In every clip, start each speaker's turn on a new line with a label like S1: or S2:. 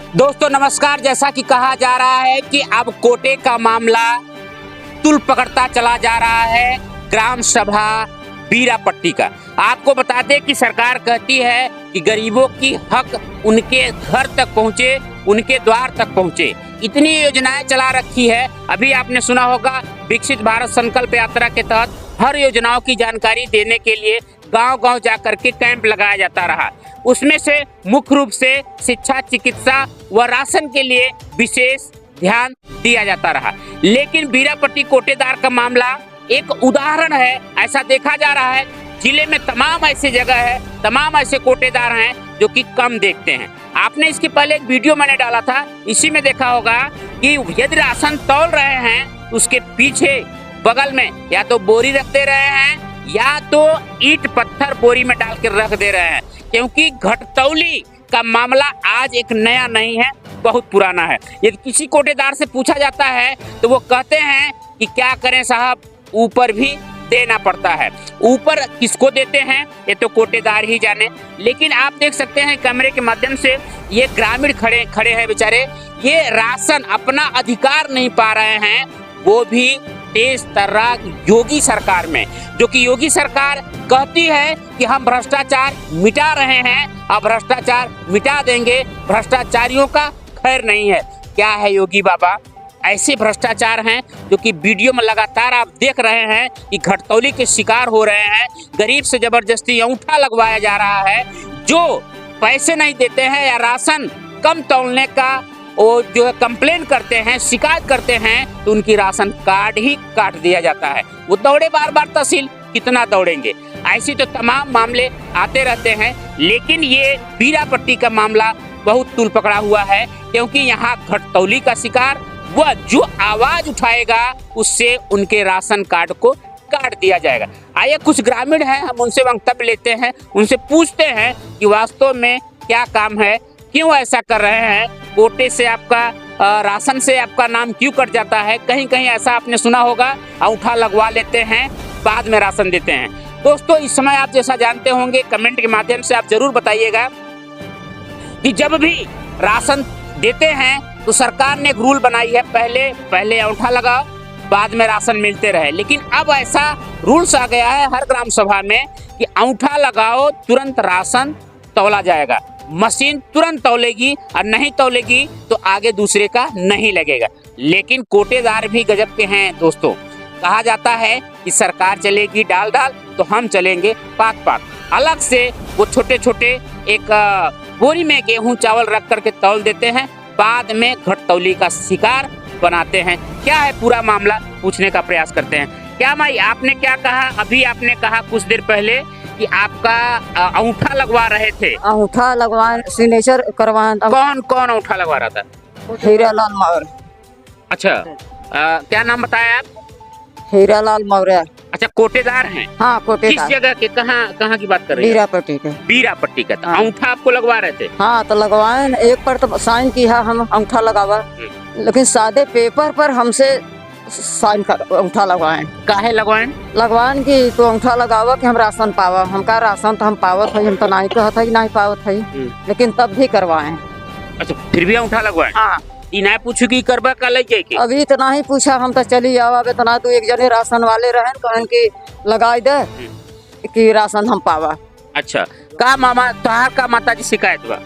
S1: दोस्तों नमस्कार। जैसा कि कहा जा रहा है कि अब कोटे का मामला तुल पकड़ता चला जा रहा है ग्राम सभा बीरापट्टी का। आपको बता दें कि सरकार कहती है कि गरीबों की हक उनके घर तक पहुंचे, उनके द्वार तक पहुंचे। इतनी योजनाएं चला रखी है। अभी आपने सुना होगा विकसित भारत संकल्प यात्रा के तहत हर योजनाओं की जानकारी देने के लिए गांव-गांव जाकर के कैंप लगाया जाता रहा। उसमें से मुख्य रूप से शिक्षा, चिकित्सा व राशन के लिए विशेष ध्यान दिया जाता रहा। लेकिन बीरापट्टी कोटेदार का मामला एक उदाहरण है। ऐसा देखा जा रहा है जिले में तमाम ऐसी जगह है, तमाम ऐसे कोटेदार हैं जो कि कम देखते हैं। आपने इसके पहले एक वीडियो मैंने डाला था, इसी में देखा होगा कि यदि राशन तौल रहे हैं उसके पीछे बगल में या तो बोरी रख दे रहे हैं या तो ईंट पत्थर बोरी में डाल के रख दे रहे हैं, क्योंकि घटतौली का मामला आज एक नया नहीं है, बहुत पुराना है। यदि किसी कोटेदार से पूछा जाता है तो वो कहते हैं कि क्या करें साहब, ऊपर भी देना पड़ता है। ऊपर किसको देते हैं ये तो कोटेदार ही जाने। लेकिन आप देख सकते हैं कैमरे के माध्यम से ये ग्रामीण खड़े हैं बेचारे। ये राशन अपना अधिकार नहीं पा रहे हैं, वो भी तेज तर्राक योगी सरकार में, जो कि योगी सरकार कहती है कि हम भ्रष्टाचार मिटा रहे हैं, अब भ्रष्टाचार मिटा देंगे, भ्रष्टाचारियों का खैर नहीं है। क्या है योगी बाबा, ऐसे भ्रष्टाचार हैं जो कि वीडियो में लगातार आप देख रहे हैं कि घटतौली के शिकार हो रहे हैं। गरीब से जबरदस्ती अंगूठा लगवाया जा रहा है। जो पैसे नहीं देते हैं या राशन कम तौलने का वो जो है कंप्लेन करते हैं, शिकायत करते हैं, तो उनकी राशन कार्ड ही काट दिया जाता है। वो दौड़े बार बार तहसील, कितना दौड़ेंगे। ऐसे तो तमाम मामले आते रहते हैं। लेकिन ये बीरापट्टी का मामला बहुत तूल पकड़ा हुआ है, क्योंकि यहाँ घटतौली का शिकार वह जो आवाज उठाएगा उससे उनके राशन कार्ड को काट दिया जाएगा। आइए कुछ ग्रामीण हैं, हम उनसे वक्तव्य लेते हैं, उनसे पूछते हैं कि वास्तव में क्या काम है, क्यों ऐसा कर रहे हैं, कोटे से आपका राशन से आपका नाम क्यों कट जाता है। कहीं कहीं ऐसा आपने सुना होगा, अंगूठा लगवा लेते हैं बाद में राशन देते हैं। दोस्तों इस समय आप जैसा जानते होंगे, कमेंट के माध्यम से आप जरूर बताइएगा कि जब भी राशन देते हैं तो सरकार ने एक रूल बनाई है, पहले अंगूठा लगाओ बाद में राशन मिलते रहे। लेकिन अब ऐसा रूल्स आ गया है हर ग्राम सभा में कि अंगूठा लगाओ तुरंत राशन तौला जाएगा, मशीन तुरंत तौलेगी और नहीं तौलेगी तो आगे दूसरे का नहीं लगेगा। लेकिन कोटेदार भी गजब के हैं दोस्तों। कहा जाता है कि सरकार चलेगी डाल डाल तो हम चलेंगे पात पात। अलग से वो छोटे छोटे एक बोरी में गेहूं चावल रख करके तौल देते हैं, बाद में घटतौली का शिकार बनाते हैं। क्या है पूरा मामला, पूछने का प्रयास करते हैं। क्या माई आपने क्या कहा, अभी आपने कहा कुछ देर पहले कि आपका अंगूठा लगवा रहे थे।
S2: अंगूठा लगवा सिग्नेचर करवा।
S1: कौन कौन अंगूठा लगवा रहा था?
S2: हीरालाल मौर्य।
S1: अच्छा क्या नाम बताया आप?
S2: हीरालाल मौर्य।
S1: अच्छा कोटेदार हैं?
S2: हाँ कोटेदार।
S1: किस जगह के, कहाँ की बात कर रहे हैं?
S2: बीरापट्टी के।
S1: बीरापट्टी का।
S2: हाँ।
S1: अंगूठा आपको लगवा रहे थे?
S2: हाँ तो लगवाए, एक पर तो साइन किया हम अंगूठा लगावा, लेकिन सादे पेपर पर हमसे साइन कर अंगूठा लगवाए।
S1: काहे
S2: लगवान की तो अंगूठा लगावा कि हम राशन पावा। हमका राशन तो हम पावत है, हम तो नहीं कहता कि नहीं पावत है, लेकिन तब भी करवाए।
S1: अच्छा फिर भी अंगूठा लगवाए?
S2: हाँ।
S1: इना पूछू की करबा का ले जाए के?
S2: अभी तो नहीं पूछा, हम तो चली जावा तना तो एक जने राशन वाले रहन कहन की लगाई दे कि राशन हम पावा।
S1: अच्छा का मामा तोहार का माता जी शिकायत बा?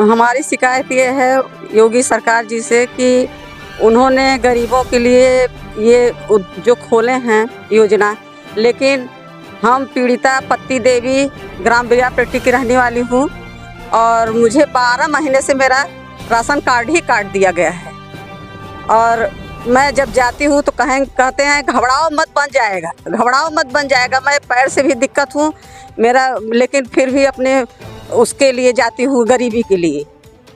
S2: हमारी शिकायत ये है योगी सरकार जी से कि उन्होंने गरीबों के लिए ये जो खोले हैं योजना, लेकिन हम पीड़िता पत्ती देवी ग्राम बीरापट्टी की रहने वाली हूँ और मुझे 12 महीने से मेरा राशन कार्ड ही काट दिया गया है। और मैं जब जाती हूँ तो कहते हैं घबराओ मत बन जाएगा, घबराओ मत बन जाएगा। मैं पैर से भी दिक्कत हूँ मेरा, लेकिन फिर भी अपने उसके लिए जाती हूँ, गरीबी के लिए,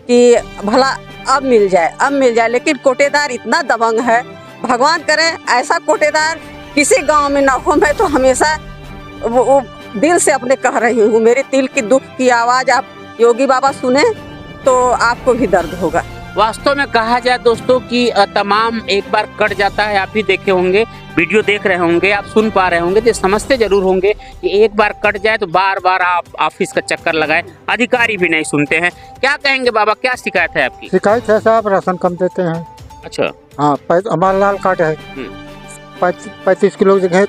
S2: कि भला अब मिल जाए। लेकिन कोटेदार इतना दबंग है, भगवान करे ऐसा कोटेदार किसी गांव में ना हो। मैं तो हमेशा वो दिल से अपने कह रही हूँ, मेरे दिल की दुख की आवाज़ आप योगी बाबा सुने तो आपको भी दर्द होगा।
S1: वास्तव में कहा जाए दोस्तों कि तमाम एक बार कट जाता है। आप भी देखे होंगे, वीडियो देख रहे होंगे, आप सुन पा रहे होंगे, तो समझते जरूर होंगे कि एक बार कट जाए तो बार बार आप ऑफिस का चक्कर लगाए, अधिकारी भी नहीं सुनते हैं। क्या कहेंगे बाबा, क्या शिकायत है आपकी?
S3: शिकायत है साहब, राशन कम देते हैं।
S1: अच्छा।
S3: हाँ, हमारा लाल कार्ड है, 35 किलो की जगह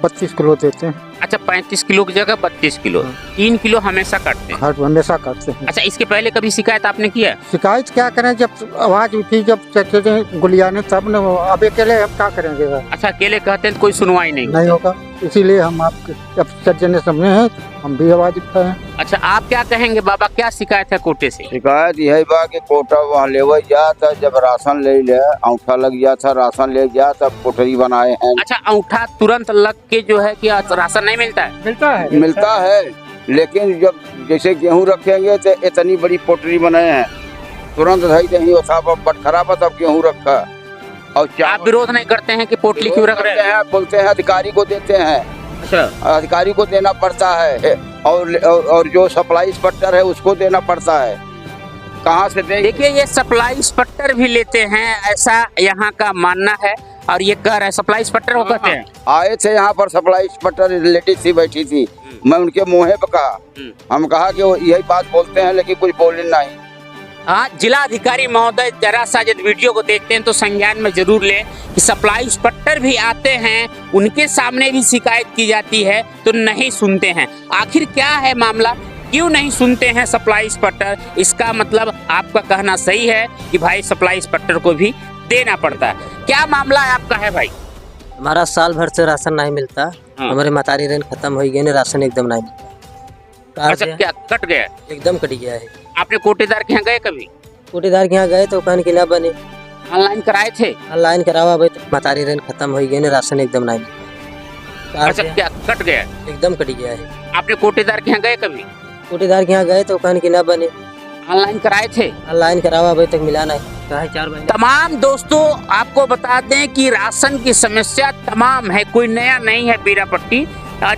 S3: 32 किलो देते हैं।
S1: अच्छा, 35 किलो की जगह 32 किलो, 3 किलो हमेशा काटते हैं।
S3: हमेशा काटते हैं।
S1: अच्छा, इसके पहले कभी शिकायत आपने किया?
S3: शिकायत क्या करें, जब आवाज उठी, जब चचे गुलिया ने, तब ने। अब अकेले हम क्या करेंगे?
S1: अच्छा, अकेले कहते हैं तो कोई सुनवाई नहीं
S3: होगा, इसीलिए हम आपके जब सज्जन ने समझे हैं, हम भी आवाज उठाए हैं।
S1: अच्छा, आप क्या कहेंगे बाबा, क्या शिकायत है कोटे से?
S4: शिकायत यही बा कि कोटा वहाँ लेवल जाता, जब राशन ले लिया, अंगूठा लग गया था, राशन ले गया, तब कोठरी बनाए हैं।
S1: अच्छा, अंगूठा तुरंत लग के जो है कि राशन नहीं मिलता है?
S4: मिलता है, लेकिन जब जैसे गेहूं रखेंगे तो इतनी बड़ी पोटरी बनाए हैं, तुरंत नहीं दही बटखरा पर तब गेहूं रखा। और
S1: आप विरोध नहीं करते हैं कि पोटली क्यों रख रहे हैं?
S4: बोलते हैं अधिकारी को देते हैं।
S1: अच्छा,
S4: अधिकारी को देना पड़ता है, और जो सप्लाई इंस्पेक्टर है उसको देना पड़ता है। कहाँ से देंगे?
S1: देखिए, ये सप्लाई इंस्पेक्टर भी लेते हैं, ऐसा यहाँ का मानना है, और ये कह रहे हैं सप्लाई इंस्पेक्टर को कहते हैं।
S4: आए थे यहाँ पर सप्लाई इंस्पेक्टर, रिलेटिव थी, बैठी थी, मैं उनके मुँह पे कहा, हम कहा कि वो यही बात बोलते हैं, लेकिन कुछ बोले नहीं।
S1: हाँ, जिला अधिकारी महोदय जरा सा जब वीडियो को देखते हैं तो संज्ञान में जरूर लें कि सप्लाई इंस्पेक्टर भी आते हैं, उनके सामने भी शिकायत की जाती है तो नहीं सुनते हैं। आखिर क्या है मामला, क्यों नहीं सुनते हैं सप्लाई इंस्पेक्टर? इसका मतलब आपका कहना सही है कि भाई सप्लाई इंस्पेक्टर को भी देना पड़ता है। क्या मामला है आपका है भाई?
S5: हमारा साल भर से राशन नहीं मिलता। हमारे मतारी रेन खत्म हो गए, राशन एकदम नहीं मिलता।
S1: अच्छा, क्या कट गया?
S5: एकदम कट गया है।
S1: आपने कोटेदार के यहाँ गए कभी?
S5: कोटेदार के यहाँ गए तो कहने की ना बने।
S1: ऑनलाइन कराए थे?
S5: ऑनलाइन करावा भाई, तो मतारी रेन खत्म हो गए, राशन एकदम नहीं मिलता।
S1: अच्छा, क्या कट गया?
S5: एकदम कट गया है।
S1: आपने कोटेदार के यहाँ गए कभी?
S5: कोटेदार के यहाँ गए तो कहने की ना बने।
S1: ऑनलाइन कराए थे?
S5: ऑनलाइन करावा अभी तक मिला नहीं, 4 महीने।
S1: तमाम दोस्तों आपको बता दें कि राशन की समस्या तमाम है, कोई नया नहीं है बीरापट्टी।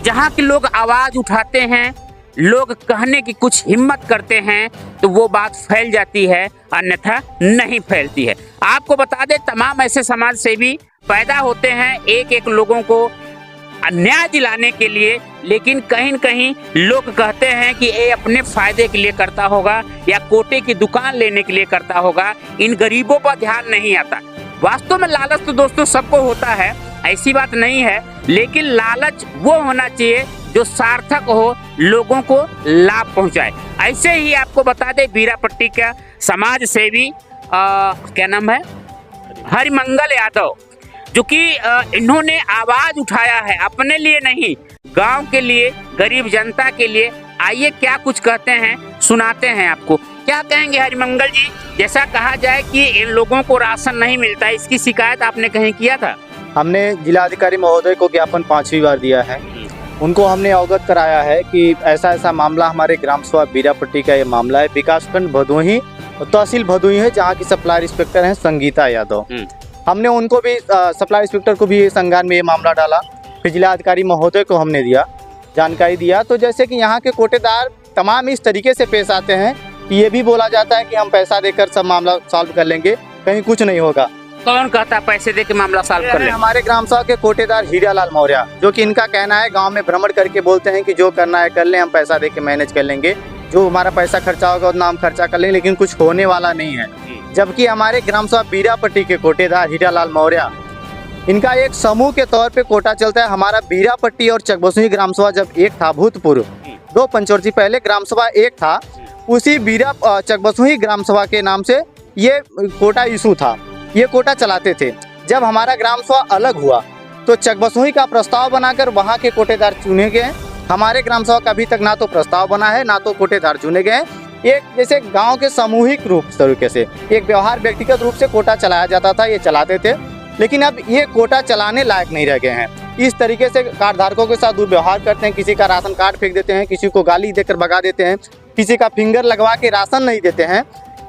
S1: जहाँ के लोग आवाज उठाते हैं, लोग कहने की कुछ हिम्मत करते हैं तो वो बात फैल जाती है, अन्यथा नहीं फैलती है। आपको बता दें तमाम ऐसे समाज सेवी पैदा होते हैं एक एक लोगों को न्याय दिलाने के लिए, लेकिन कहीं न कहीं लोग कहते हैं कि ये अपने फायदे के लिए करता होगा या कोटे की दुकान लेने के लिए करता होगा, इन गरीबों पर ध्यान नहीं आता। वास्तव में लालच तो दोस्तों सबको होता है, ऐसी बात नहीं है, लेकिन लालच वो होना चाहिए जो सार्थक हो, लोगों को लाभ पहुंचाए। ऐसे ही आपको बता दें बीरापट्टी का समाज सेवी क्या नाम है, हरिमंगल यादव, जो कि इन्होंने आवाज उठाया है अपने लिए नहीं, गांव के लिए, गरीब जनता के लिए। आइए क्या कुछ कहते हैं, सुनाते हैं आपको। क्या कहेंगे हरिमंगल जी? जैसा कहा जाए कि इन लोगों को राशन नहीं मिलता, इसकी शिकायत आपने कहीं किया था?
S6: हमने जिलाधिकारी महोदय को ज्ञापन 5वीं बार दिया है। उनको हमने अवगत कराया है कि ऐसा ऐसा मामला हमारे ग्राम सभा बीरापट्टी का ये मामला है। विकासखंड भदोही और तहसील भदोही है, जहाँ की सप्लाई इंस्पेक्टर हैं संगीता यादव। हमने उनको भी सप्लाई इंस्पेक्टर को भी संज्ञान में ये मामला डाला, फिर जिलाधिकारी महोदय को हमने दिया, जानकारी दिया। तो जैसे कि यहाँ के कोटेदार तमाम इस तरीके से पेश आते हैं कि ये भी बोला जाता है कि हम पैसा देकर सब मामला सॉल्व कर लेंगे, कहीं कुछ नहीं होगा।
S1: कौन कहता है पैसे दे के मामला सॉल्व कर ले?
S6: हमारे ग्राम सभा के कोटेदार हीरालाल मौर्य, जो कि इनका कहना है, गांव में भ्रमण करके बोलते हैं कि जो करना है कर ले, हम पैसा दे के मैनेज कर लेंगे, जो हमारा पैसा खर्चा होगा उतना हम खर्चा कर लेंगे, लेकिन कुछ होने वाला नहीं है। जबकि हमारे ग्राम सभा बीरापट्टी के कोटेदार हीरालाल मौर्य, इनका एक समूह के तौर पे कोटा चलता है। हमारा बीरापट्टी और चकबसुई ग्राम सभा जब एक था, भूतपूर्व 2 पंचवर्षीय पहले ग्राम सभा एक था, उसी चकबसुई ग्राम सभा के नाम से ये कोटा इशू था, ये कोटा चलाते थे। जब हमारा ग्राम सभा अलग हुआ तो चकबसुई का प्रस्ताव बनाकर वहाँ के कोटेदार चुने गए। हमारे ग्राम सभा का अभी तक ना तो प्रस्ताव बना है, ना तो कोटेदार चुने गए। एक जैसे गांव के सामूहिक रूप तरीके से एक व्यवहार व्यक्तिगत रूप से कोटा चलाया जाता था, ये चलाते थे, लेकिन अब ये कोटा चलाने लायक नहीं रह गए हैं। इस तरीके से कार्ड धारकों के साथ दुर्व्यवहार करते हैं, किसी का राशन कार्ड फेंक देते हैं, किसी को गाली देकर भगा देते हैं, किसी का फिंगर लगवा के राशन नहीं देते हैं।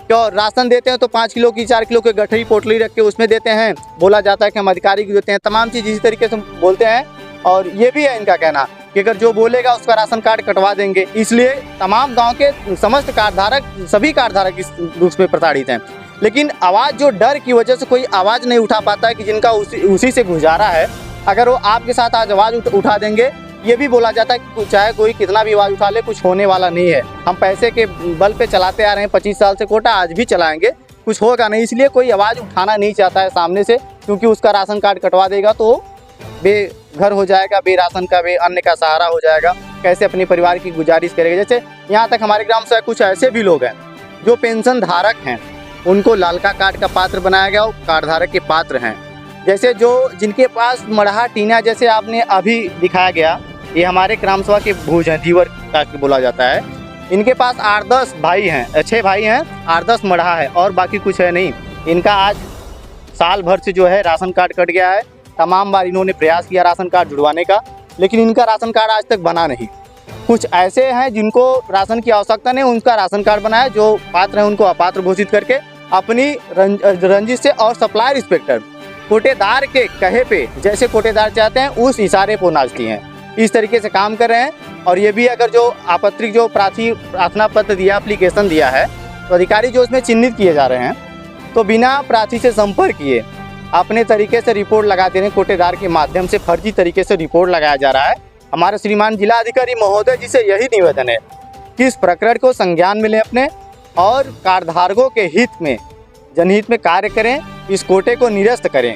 S6: क्यों राशन देते हैं तो 5 किलो की 4 किलो की गठरी पोटली रख के उसमें देते हैं, बोला जाता है कि हम अधिकारी को देते हैं, तमाम चीज़ इसी तरीके से बोलते हैं। और ये भी है इनका कहना कि अगर जो बोलेगा उसका राशन कार्ड कटवा देंगे, इसलिए तमाम गांव के समस्त कार्डधारक, सभी कार्डधारक इस रूप में प्रताड़ित हैं। लेकिन आवाज़ जो डर की वजह से कोई आवाज़ नहीं उठा पाता है कि जिनका उसी से गुजारा है, अगर वो आपके साथ आज आवाज़ उठा देंगे, ये भी बोला जाता है कि चाहे कोई कितना भी आवाज़ उठा ले कुछ होने वाला नहीं है। हम पैसे के बल पे चलाते आ रहे हैं 25 साल से कोटा, आज भी चलाएंगे, कुछ होगा नहीं। इसलिए कोई आवाज़ उठाना नहीं चाहता है सामने से, क्योंकि उसका राशन कार्ड कटवा देगा तो बेघर हो जाएगा, बे राशन का बे अन्न का सहारा हो जाएगा, कैसे अपने परिवार की गुजारिश करेगा। जैसे यहाँ तक हमारे ग्राम से कुछ ऐसे भी लोग हैं जो पेंशन धारक हैं, उनको लालका कार्ड का पात्र बनाया गया, कार्ड धारक के पात्र हैं। जैसे जो जिनके पास मड़हा टीना, जैसे आपने अभी दिखाया गया, ये हमारे ग्राम सभा के भूज हैं, दीवर कास्ट बोला जाता है। इनके पास 8-10 भाई हैं, 6 भाई हैं, 8-10 मड़हा है और बाकी कुछ है नहीं। इनका आज साल भर से जो है राशन कार्ड कट गया है। तमाम बार इन्होंने प्रयास किया राशन कार्ड जुड़वाने का, लेकिन इनका राशन कार्ड आज तक बना नहीं। कुछ ऐसे हैं जिनको राशन की आवश्यकता नहीं, उनका राशन कार्ड बनाया, जो पात्र हैं उनको अपात्र घोषित करके अपनी रंजिश से, और सप्लाई इंस्पेक्टर कोटेदार के कहे पे जैसे कोटेदार चाहते हैं उस इशारे को नाचती हैं। इस तरीके से काम कर रहे हैं। और ये भी अगर जो आपत्तिक जो प्रार्थना पत्र दिया, एप्लीकेशन दिया है, तो अधिकारी जो इसमें चिन्हित किए जा रहे हैं, तो बिना प्रार्थी से संपर्क किए अपने तरीके से रिपोर्ट लगा दे रहे हैं। कोटेदार के माध्यम से फर्जी तरीके से रिपोर्ट लगाया जा रहा है। हमारे श्रीमान जिला अधिकारी महोदय जी से यही निवेदन है कि इस प्रकरण को संज्ञान में लें अपने, और कार्डधारकों के हित में, जनहित में कार्य करें, इस कोटे को निरस्त करें।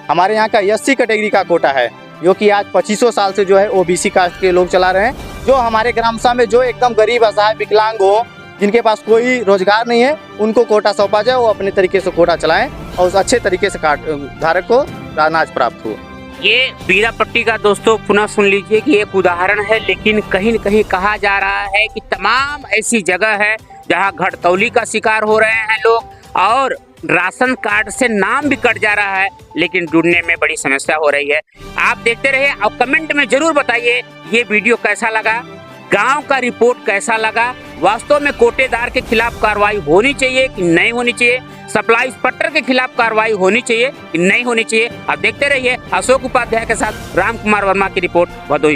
S6: हमारे यहाँ का SC कैटेगरी का कोटा है, जो कि आज 2500 साल से जो है OBC कास्ट के लोग चला रहे हैं। जो हमारे ग्राम सभा में जो एकदम गरीब असहाय विकलांग हो, जिनके पास कोई रोजगार नहीं है, उनको कोटा सौंपा जाए, वो अपने तरीके से कोटा चलाएं और उस अच्छे तरीके से कार्ड धारक को अनाज प्राप्त हो।
S1: ये बीरापट्टी का दोस्तों पुनः सुन लीजिए कि एक उदाहरण है, लेकिन कहीं न कहीं कहा जा रहा है कि तमाम ऐसी जगह है जहां घटतौली का शिकार हो रहे हैं लोग, और राशन कार्ड से नाम भी कट जा रहा है, लेकिन ढूंढने में बड़ी समस्या हो रही है। आप देखते रहिए और कमेंट में जरूर बताइए ये वीडियो कैसा लगा, गांव का रिपोर्ट कैसा लगा, वास्तव में कोटेदार के खिलाफ कार्रवाई होनी चाहिए कि नहीं होनी चाहिए, सप्लाई इंस्पेक्टर के खिलाफ कार्रवाई होनी चाहिए कि नहीं होनी चाहिए। आप देखते रहिए। अशोक उपाध्याय के साथ राम कुमार वर्मा की रिपोर्ट, भदोही।